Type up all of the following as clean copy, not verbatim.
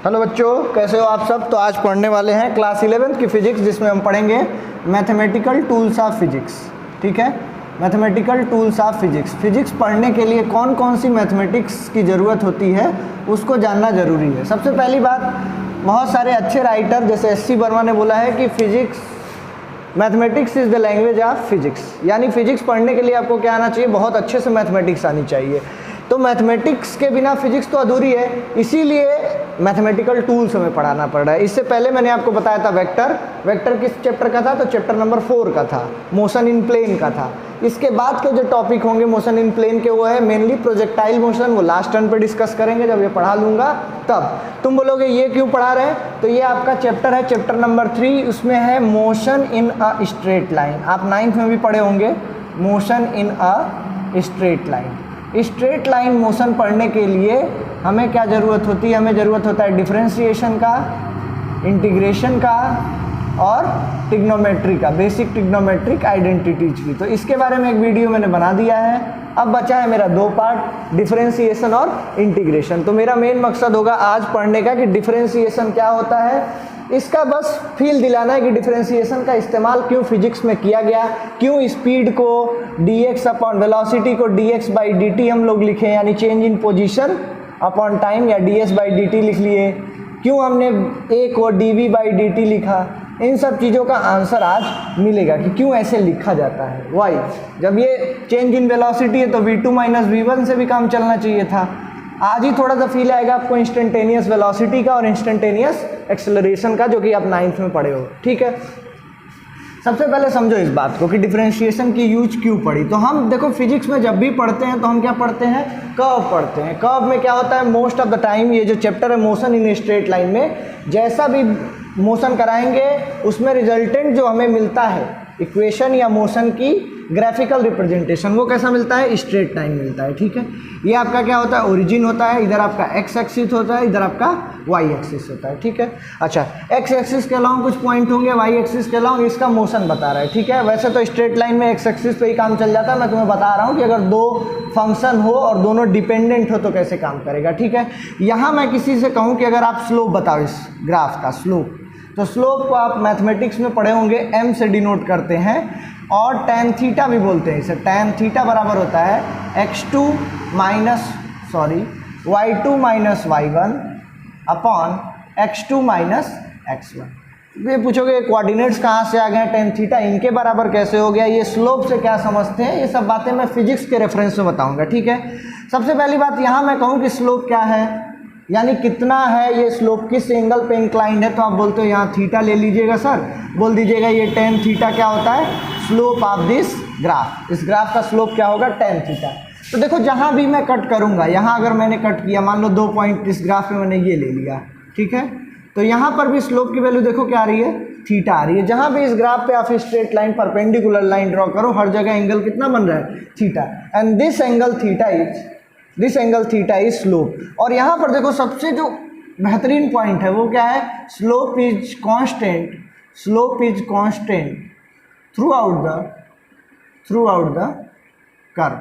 Hello बच्चों, कैसे हो आप सब। तो आज पढ़ने वाले हैं क्लास 11th की फिजिक्स, जिसमें हम पढ़ेंगे मैथमेटिकल टूल्स ऑफ फिजिक्स। ठीक है, mathematical tools of physics. Physics पढ़ने के लिए कौन कौन सी मैथमेटिक्स की ज़रूरत होती है उसको जानना ज़रूरी है। सबसे पहली बात, बहुत सारे अच्छे राइटर जैसे एस.सी. वर्मा ने बोला है कि physics mathematics is the language of physics, यानी फिजिक्स पढ़ने के लिए आपको क्या आना चाहिए, बहुत अच्छे से मैथमेटिक्स आनी चाहिए। तो मैथमेटिक्स के बिना फिजिक्स तो अधूरी है, इसीलिए मैथमेटिकल टूल्स हमें पढ़ाना पड़ रहा है। इससे पहले मैंने आपको बताया था वेक्टर किस चैप्टर का था, तो चैप्टर नंबर 4 का था, मोशन इन प्लेन का था। इसके बाद के जो टॉपिक होंगे मोशन इन प्लेन के, वो है मेनली प्रोजेक्टाइल मोशन, वो लास्ट टर्न पे डिस्कस करेंगे जब ये पढ़ा लूँगा तब। तुम बोलोगे ये क्यों पढ़ा रहे हैं, तो ये आपका चैप्टर है, चैप्टर नंबर 3, उसमें है motion in a straight line. आप 9th में भी पढ़े होंगे motion in a straight line. Straight line motion पढ़ने के लिए हमें क्या ज़रूरत होती है, हमें ज़रूरत होता है डिफरेंशिएशन का, इंटीग्रेशन का और ट्रिग्नोमेट्री का, बेसिक ट्रिग्नोमेट्रिक आइडेंटिटीज की। तो इसके बारे में एक वीडियो मैंने बना दिया है। अब बचा है मेरा 2 पार्ट, डिफरेंशिएशन और इंटीग्रेशन। तो मेरा मेन मकसद होगा आज पढ़ने का कि डिफरेंशिएशन क्या होता है, इसका बस फील दिलाना है कि डिफरेंशिएशन का इस्तेमाल क्यों फिजिक्स में किया गया, क्यों स्पीड को dx अपॉन वेलोसिटी को dx/dt हम लोग लिखे, यानी change in position upon time, या ds/dt लिख लिए, क्यों हमने a को dv/dt लिखा। इन सब चीज़ों का आंसर आज मिलेगा कि क्यों ऐसे लिखा जाता है। वाई, जब ये चेंज इन वेलोसिटी है तो v2 माइनस v1 से भी काम चलना चाहिए था। आज ही थोड़ा सा फील आएगा आपको इंस्टेंटेनियस वेलोसिटी का और इंस्टेंटेनियस एक्सेलरेशन का, जो कि आप 9th में पढ़े हो। ठीक है, सबसे पहले समझो इस बात को कि डिफरेंशिएशन की यूज क्यों पड़ी। तो हम देखो फिजिक्स में जब भी पढ़ते हैं तो हम क्या पढ़ते हैं, कर्व पढ़ते हैं। कर्व में क्या होता है, मोस्ट ऑफ द टाइम ये जो चैप्टर है मोशन इन स्ट्रेट लाइन में, जैसा भी मोशन कराएंगे उसमें रिजल्टेंट जो हमें मिलता है इक्वेशन या मोशन की ग्राफिकल रिप्रेजेंटेशन, वो कैसा मिलता है, स्ट्रेट लाइन मिलता है। ठीक है, ये आपका क्या होता है, ओरिजिन होता है, इधर आपका एक्स एक्सिस होता है, इधर आपका वाई एक्सिस होता है। ठीक है, अच्छा एक्स एक्सिस के अलावा कुछ पॉइंट होंगे, वाई एक्सिस के अलावा इसका मोशन बता रहा है। ठीक है, वैसे तो स्ट्रेट लाइन में एक्स एक्सिस पे ही काम चल जाता है, मैं तुम्हें बता रहा हूँ कि अगर 2 फंक्शन हो और दोनों डिपेंडेंट हो तो कैसे काम करेगा। ठीक है, यहाँ मैं किसी से कहूँ कि अगर आप स्लोप बताओ इस ग्राफ का स्लोप, तो स्लोप को आप मैथमेटिक्स में पढ़े होंगे m से डिनोट करते हैं, और tan थीटा भी बोलते हैं इसे। tan थीटा बराबर होता है x2 minus y2 minus y1 upon x2 minus x1। ये पूछोगे कोऑर्डिनेट्स कहाँ से आ गए, tan थीटा इनके बराबर कैसे हो गया, ये स्लोप से क्या समझते हैं, ये सब बातें मैं फिजिक्स के रेफरेंस में बताऊंगा। ठीक है, सबसे पहली बात यहाँ मैं कहूँ कि स्लोप क्या है, यानी कितना है ये स्लोप, किस एंगल पे इंक्लाइंड है, तो आप बोलते हो यहाँ थीटा ले लीजिएगा सर, बोल दीजिएगा ये tan थीटा क्या होता है, स्लोप ऑफ दिस ग्राफ। इस ग्राफ का स्लोप क्या होगा, tan थीटा। तो देखो जहाँ भी मैं कट करूँगा, यहाँ अगर मैंने कट किया, मान लो 2 पॉइंट इस ग्राफ में मैंने ये ले लिया, ठीक है, तो यहाँ पर भी स्लोप की वैल्यू देखो क्या आ रही है, थीटा आ रही है। जहाँ भी इस ग्राफ पे आप straight line perpendicular line draw करो, हर जगह एंगल कितना बन रहा है, theta, and this angle theta is slope. और यहाँ पर देखो सबसे जो बेहतरीन पॉइंट है वो क्या है, slope is constant through out the curve,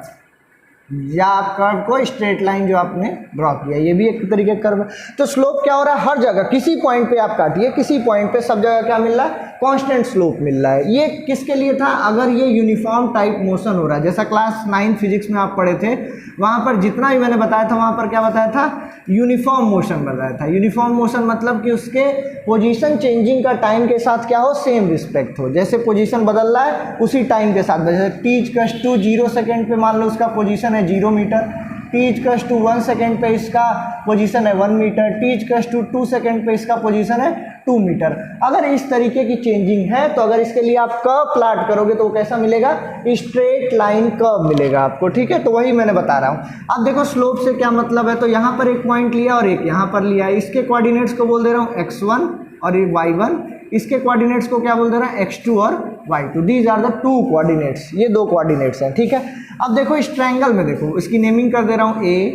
या आप कर्व को स्ट्रेट लाइन जो आपने ड्रॉ किया, ये भी एक तरीके का कर्व। तो स्लोप क्या हो रहा है, हर जगह किसी पॉइंट पे आप काटिए, किसी पॉइंट पे सब जगह क्या मिल रहा है, कांस्टेंट स्लोप मिल रहा है। ये किसके लिए था, अगर ये यूनिफॉर्म टाइप मोशन हो रहा है, जैसा क्लास 9 फिजिक्स में आप पढ़े थे, वहाँ पर जितना भी मैंने बताया था, वहाँ पर क्या बताया था, यूनिफॉर्म मोशन बताया था। यूनिफॉर्म मोशन मतलब कि उसके पोजीशन चेंजिंग का टाइम के साथ क्या हो, सेम रिस्पेक्ट हो, जैसे पोजीशन बदल रहा है उसी टाइम के साथ। जैसे t = 0 सेकेंड पे मान लो उसका पोजीशन है 0 मीटर, t = 1 सेकेंड पे इसका पोजीशन है 1 मीटर, t = 2 सेकेंड पे इसका पोजीशन है 2 मीटर। अगर इस तरीके की चेंजिंग है तो अगर इसके लिए आप कर्व प्लॉट करोगे तो कैसा मिलेगा, स्ट्रेट लाइन कर्व मिलेगा आपको। ठीक है, तो वही मैंने बता रहा हूँ। अब देखो स्लोप से क्या मतलब है, तो यहाँ पर एक पॉइंट लिया और एक यहाँ पर लिया, इसके कोऑर्डिनेट्स को बोल दे रहा हूँ x1 और ये y1, इसके कोऑर्डिनेट्स को क्या बोल दे रहा है, x2 और y2। These are the 2 coordinates, ये 2 कोऑर्डिनेट्स हैं। ठीक है, अब देखो इस ट्रायंगल में देखो, इसकी नेमिंग कर दे रहा हूँ A,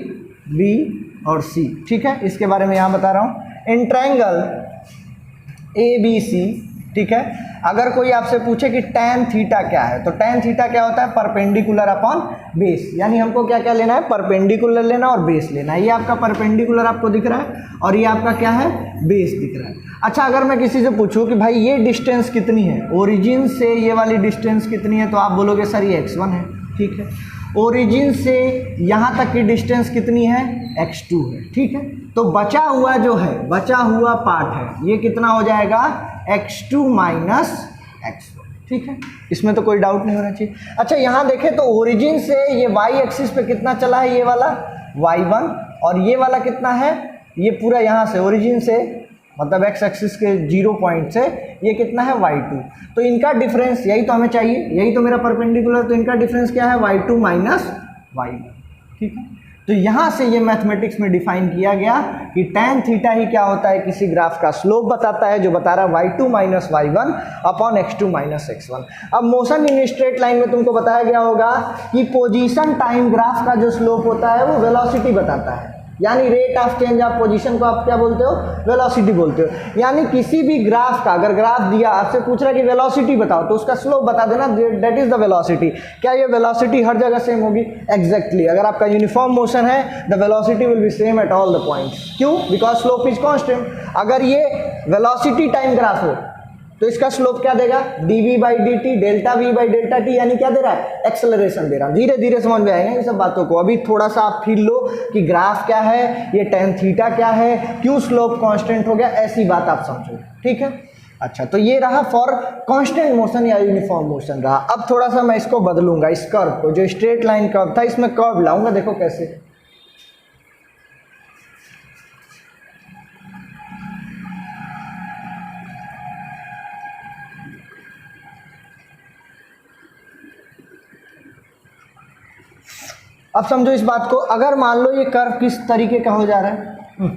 B और C। ठीक है, इसके बारे में यहाँ बता रहा हूँ। इन ट्रायंगल ABC, ठीक है, अगर कोई आपसे पूछे कि tan थीटा क्या है, तो tan थीटा क्या होता है, परपेंडिकुलर अपॉन बेस, यानी हमको क्या क्या लेना है, परपेंडिकुलर लेना और बेस लेना है। ये आपका परपेंडिकुलर आपको दिख रहा है और ये आपका क्या है, बेस दिख रहा है। अच्छा, अगर मैं किसी से पूछूं कि भाई ये डिस्टेंस कितनी है, ओरिजिन से ये वाली डिस्टेंस कितनी है, तो आप बोलोगे सर ये x1 है, ठीक है। ओरिजिन से यहाँ तक की डिस्टेंस कितनी है, x2 है, ठीक है। तो बचा हुआ जो है, बचा हुआ पार्ट है, ये कितना हो जाएगा, x2 माइनस x1, ठीक है। इसमें तो कोई डाउट नहीं होना चाहिए। अच्छा, यहाँ देखें तो ओरिजिन से ये y एक्सिस पे कितना चला है, ये वाला y1, और ये वाला कितना है, ये पूरा यहाँ से ओरिजिन से मतलब x एक्सिस के 0 पॉइंट से ये कितना है, y2। तो इनका डिफरेंस, यही तो हमें चाहिए, यही तो मेरा परपेंडिकुलर, तो इनका डिफरेंस क्या है, y2 माइनस y1, ठीक है। तो यहाँ से ये मैथमेटिक्स में डिफाइन किया गया कि tan थीटा ही क्या होता है, किसी ग्राफ का स्लोप बताता है, जो बता रहा है y2 minus y1 upon x2 minus x1। अब मोशन इन स्ट्रेट लाइन में तुमको बताया गया होगा कि पोजीशन टाइम ग्राफ का जो स्लोप होता है वो वेलोसिटी बताता है, यानी rate of change of position को आप क्या बोलते हो, वेलोसिटी बोलते हो। यानी किसी भी ग्राफ का, अगर ग्राफ दिया आपसे पूछ रहा है कि वेलोसिटी बताओ, तो उसका स्लोप बता देना, दैट इज द वेलोसिटी। क्या ये वेलोसिटी हर जगह सेम होगी, एग्जैक्टली। अगर आपका यूनिफॉर्म मोशन है, the velocity will be same at all the points. क्यों, बिकॉज स्लोप इज कांस्टेंट। अगर ये वेलोसिटी टाइम ग्राफ हो तो इसका स्लोप क्या देगा, dv by D T, delta v by delta T, यानी क्या दे रहा है, एक्सेलरेशन दे रहा है। धीरे धीरे समझ में आएंगे इन सब बातों को। अभी थोड़ा सा आप फील लो कि ग्राफ क्या है, ये tan थीटा क्या है, क्यों स्लोप कांस्टेंट हो गया, ऐसी बात आप समझो, ठीक है। अच्छा, तो ये रहा फॉर कांस्टेंट मोशन या यूनिफॉर्म मोशन रहा। अब थोड़ा सा मैं इसको बदलूंगा, इस कर्व को, जो स्ट्रेट लाइन कर्व था इसमें कर्व लाऊंगा, देखो कैसे। अब समझो इस बात को, अगर मान लो ये कर्व किस तरीके का हो जा रहा है,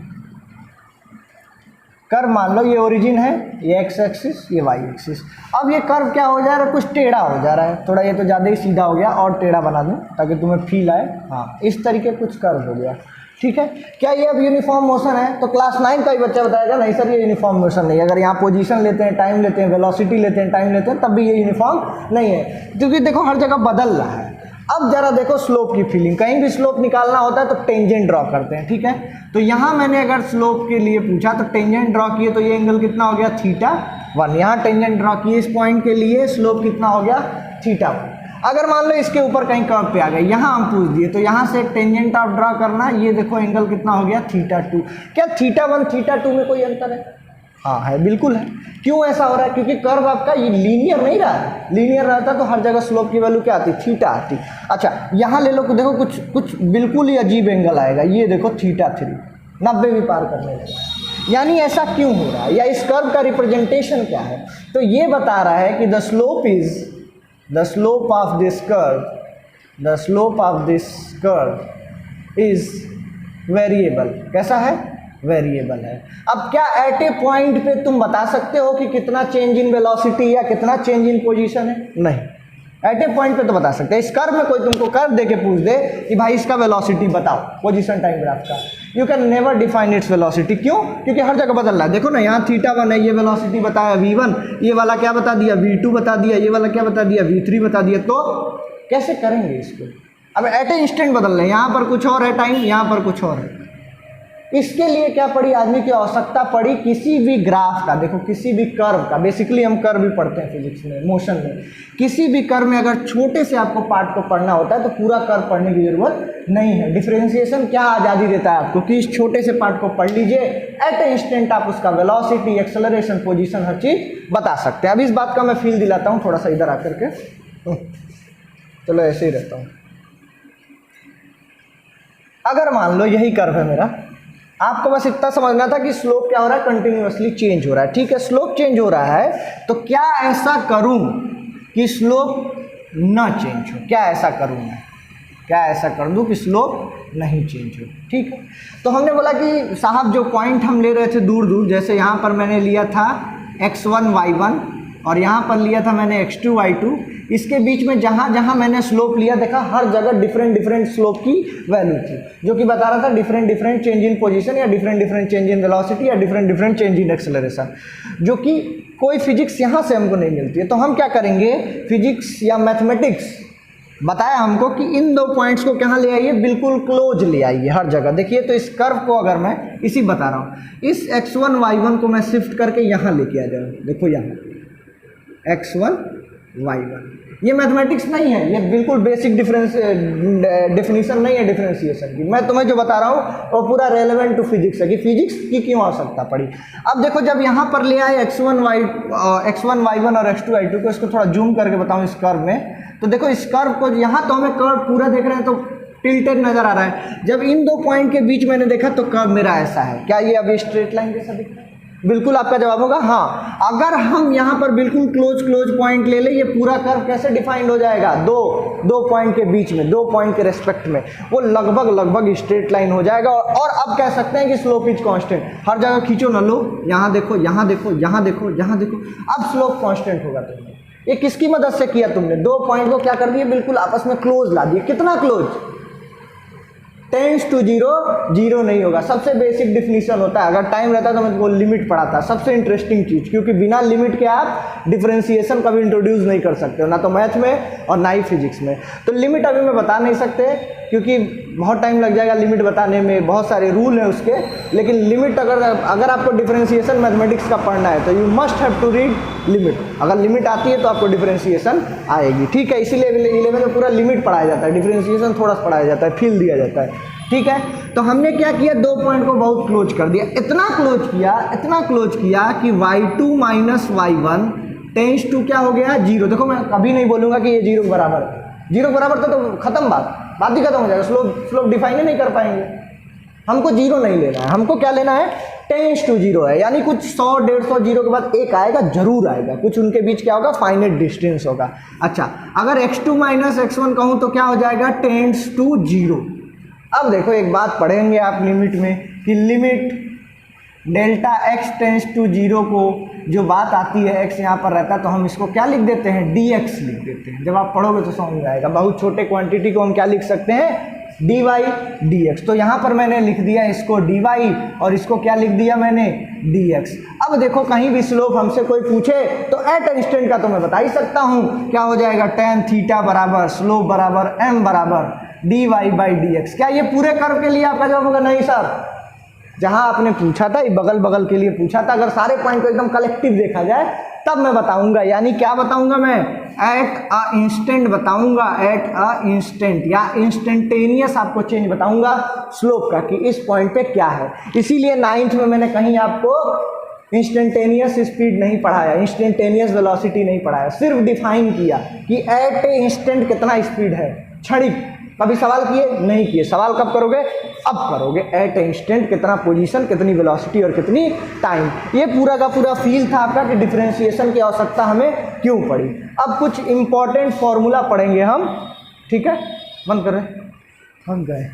कर्व मान लो ये ओरिजिन है, ये x एक्सिस, ये y एक्सिस। अब ये कर्व क्या हो जा रहा है, कुछ टेढ़ा हो जा रहा है, थोड़ा ये तो ज़्यादा ही सीधा हो गया, और टेढ़ा बना दूं ताकि तुम्हें फील आए। हाँ, इस तरीके कुछ कर्व हो गया, ठीक है। क्या ये अब यूनिफॉर्म मोशन है, तो क्लास 9 का ही बच्चा बताएगा नहीं सर ये यूनिफॉर्म मोशन नहीं है। अगर यहाँ पोजीशन लेते हैं, टाइम लेते हैं, वेलोसिटी लेते हैं, टाइम लेते हैं, तब भी ये यूनिफॉर्म नहीं है, क्योंकि देखो हर जगह बदल रहा है। अब जरा देखो स्लोप की फीलिंग, कहीं भी स्लोप निकालना होता है तो टेंजेंट ड्रॉ करते हैं, ठीक है। तो यहाँ मैंने अगर स्लोप के लिए पूछा तो टेंजेंट ड्रॉ किए, तो ये एंगल कितना हो गया, θ1। यहाँ टेंजेंट ड्रॉ किए इस पॉइंट के लिए, स्लोप कितना हो गया, θ1। अगर मान लो इसके ऊपर कहीं कर्व पे आ गए, यहाँ हम पूछ दिए, तो यहाँ से एक टेंजेंट आप ड्रॉ करना, ये देखो एंगल कितना हो गया, θ2। क्या θ1 θ2 में कोई अंतर है, हाँ है, बिल्कुल है। क्यों ऐसा हो रहा है, क्योंकि कर्व आपका ये लीनियर नहीं रहा है। लीनियर रहता तो हर जगह स्लोप की वैल्यू क्या आती, θ आती। अच्छा, यहाँ ले लो, देखो कुछ बिल्कुल ही अजीब एंगल आएगा, ये देखो θ3, 90 भी पार करने लगा। यानी ऐसा क्यों हो रहा है, या इस कर्व का रिप्रेजेंटेशन क्या है, तो ये बता रहा है कि the slope of this curve is variable. कैसा है, वेरिएबल है। अब क्या एट ए पॉइंट पे तुम बता सकते हो कि कितना चेंज इन वेलोसिटी या कितना चेंज इन पोजीशन है, नहीं। एट ए पॉइंट पे तो बता सकते हैं। इस कर्व में कोई तुमको कर्व दे के पूछ दे कि भाई इसका वेलोसिटी बताओ, पोजीशन टाइम ग्राफ का, you can never define its velocity. क्यों, क्योंकि हर जगह बदल रहा है। देखो ना, यहाँ θ1 है, ये वेलोसिटी बताया v1, ये वाला क्या बता दिया, v2 बता दिया, ये वाला क्या बता दिया, v3 बता दिया। तो कैसे करेंगे इसको, अब एट ए इंस्टेंट बदल रहे हैं, यहाँ पर कुछ और है टाइम, यहाँ पर कुछ और है। इसके लिए क्या पड़ी, आदमी की आवश्यकता पड़ी किसी भी ग्राफ का, देखो किसी भी कर्व का, बेसिकली हम कर्व भी पढ़ते हैं फिजिक्स में, मोशन में। किसी भी कर्व में अगर छोटे से आपको पार्ट को पढ़ना होता है तो पूरा कर्व पढ़ने की जरूरत नहीं है। डिफरेंशिएशन क्या आज़ादी देता है आपको कि इस छोटे से पार्ट को पढ़ लीजिए, एट ए इंस्टेंट आप उसका वेलोसिटी, एक्सेलरेशन, पोजीशन, हर चीज़ बता सकते हैं। अब इस बात का मैं फील दिलाता हूँ थोड़ा सा इधर आकर के, चलो ऐसे ही रहता हूँ। अगर मान लो यही कर्व है मेरा, आपको बस इतना समझना था कि स्लोप क्या हो रहा है, कंटिन्यूअसली चेंज हो रहा है, ठीक है। स्लोप चेंज हो रहा है तो क्या ऐसा करूं कि स्लोप ना चेंज हो, क्या ऐसा करूं मैं, क्या ऐसा कर दूं कि स्लोप नहीं चेंज हो, ठीक है। तो हमने बोला कि साहब जो पॉइंट हम ले रहे थे दूर दूर, जैसे यहाँ पर मैंने लिया था x1 y1 और यहाँ पर लिया था मैंने x2 y2, इसके बीच में जहाँ जहाँ मैंने स्लोप लिया देखा हर जगह डिफरेंट डिफरेंट स्लोप की वैल्यू थी, जो कि बता रहा था different different change in position या different different change in velocity या different different change in acceleration, जो कि कोई फिजिक्स यहाँ से हमको नहीं मिलती है। तो हम क्या करेंगे, फिजिक्स या मैथमेटिक्स बताया हमको कि इन दो पॉइंट्स को कहाँ ले आइए, बिल्कुल क्लोज ले आइए हर जगह। देखिए तो इस कर्व को अगर मैं इसी बता रहा हूँ, इस x1 y1 को मैं शिफ्ट करके यहाँ लेके आ जाऊँ, देखो यहाँ x1 y1, ये मैथमेटिक्स नहीं है, ये बिल्कुल बेसिक डेफिनेशन नहीं है डिफरेंशिएशन की। मैं तुम्हें जो बता रहा हूँ वो पूरा रेलेवेंट टू फिजिक्स है कि फिजिक्स की क्यों आवश्यकता पड़ी। अब देखो जब यहाँ पर ले आए x1 y1 और x2 y2 को, इसको थोड़ा जूम करके बताऊँ इस कर्व में, तो देखो इस कर्व को यहाँ तो हमें कर्व पूरा देख रहे हैं तो टिल्टेड नजर आ रहा है, जब इन दो पॉइंट के बीच मैंने देखा तो कर्व मेरा ऐसा है। क्या ये अभी स्ट्रेट लाइन जैसा दिख रहा है? बिल्कुल आपका जवाब होगा हाँ। अगर हम यहाँ पर बिल्कुल क्लोज पॉइंट ले ले, ये पूरा कर्व कैसे डिफाइंड हो जाएगा, दो पॉइंट के बीच में, दो पॉइंट के रेस्पेक्ट में वो लगभग स्ट्रेट लाइन हो जाएगा। और अब कह सकते हैं कि स्लोप इज कांस्टेंट। हर जगह खींचो ना, लो यहाँ देखो, यहाँ देखो, यहाँ देखो, यहाँ देखो, अब स्लोप कांस्टेंट होगा। तुमने ये किसकी मदद से किया, तुमने दो पॉइंट को क्या कर दिया, बिल्कुल आपस में क्लोज ला दिए। कितना close, tends to zero, zero नहीं होगा। सबसे बेसिक डिफिनीशन होता है, अगर टाइम रहता तो मैं तुमको लिमिट पढ़ाता, सबसे इंटरेस्टिंग चीज, क्योंकि बिना लिमिट के आप डिफरेंशिएशन कभी इंट्रोड्यूस नहीं कर सकते हो, ना तो मैथ में और ना ही फिजिक्स में। तो लिमिट अभी मैं बता नहीं सकते क्योंकि बहुत टाइम लग जाएगा लिमिट बताने में, बहुत सारे रूल हैं उसके। लेकिन लिमिट अगर आपको डिफरेंशिएशन मैथमेटिक्स का पढ़ना है तो you must have to read limit. अगर लिमिट आती है तो आपको डिफरेंशिएशन आएगी, ठीक है। इसीलिए 11 में पूरा लिमिट पढ़ाया जाता है, डिफरेंशिएशन थोड़ा सा पढ़ाया जाता है, फील दिया जाता है, ठीक है। तो हमने क्या किया, दो पॉइंट को बहुत क्लोज कर दिया, इतना क्लोज किया कि y2 minus y1 tense to क्या हो गया, जीरो। देखो मैं कभी नहीं बोलूँगा कि ये जीरो के बराबर है, जीरो बराबर तो खत्म, बात ही खत्म हो जाएगा, स्लोप डिफाइन ही नहीं कर पाएंगे। हमको जीरो नहीं लेना है, हमको क्या लेना है, टेंस टू जीरो है, यानी कुछ 100-150 जीरो के बाद एक आएगा, जरूर आएगा, कुछ उनके बीच क्या होगा, फाइनाइट डिस्टेंस होगा। अच्छा, अगर x2 माइनस x1 कहूँ तो क्या हो जाएगा, टेंस टू जीरो। अब देखो एक बात पढ़ेंगे आप लिमिट में कि limit delta x tends to zero को जो बात आती है, x यहाँ पर रहता है तो हम इसको क्या लिख देते हैं, dx लिख देते हैं। जब आप पढ़ोगे तो समझ में आएगा। बहुत छोटे क्वांटिटी को हम क्या लिख सकते हैं, dy dx। तो यहाँ पर मैंने लिख दिया इसको dy और इसको क्या लिख दिया मैंने, dx। अब देखो कहीं भी स्लोप हमसे कोई पूछे तो एट इंस्टेंट का तो मैं बता ही सकता हूँ, क्या हो जाएगा, tan थीटा बराबर स्लोप बराबर m बराबर dy बाई dx। क्या ये पूरे कर्व के लिए आपका जवाब होगा, नहीं सर। जहां आपने पूछा था ये बगल के लिए पूछा था, अगर सारे पॉइंट को एकदम कलेक्टिव देखा जाए तब मैं बताऊंगा। यानी क्या बताऊंगा मैं, एट अ इंस्टेंट बताऊंगा, एट अ इंस्टेंट या इंस्टेंटेनियस आपको चेंज बताऊंगा स्लोप का कि इस पॉइंट पे क्या है। इसीलिए 9th में मैंने कहीं आपको इंस्टेंटेनियस स्पीड नहीं पढ़ाया, इंस्टेंटेनियस वेलोसिटी नहीं पढ़ाया, सिर्फ डिफाइन किया कि एट ए इंस्टेंट कितना स्पीड है, क्षणिक। कभी सवाल किए, नहीं किए। सवाल कब करोगे, अब करोगे, एट इंस्टेंट कितना पोजीशन, कितनी वेलोसिटी और कितनी टाइम। ये पूरा का पूरा फील था आपका कि डिफरेंशिएशन की आवश्यकता हमें क्यों पड़ी। अब कुछ इंपॉर्टेंट फॉर्मूला पढ़ेंगे हम, ठीक है। बंद करें, हम गए।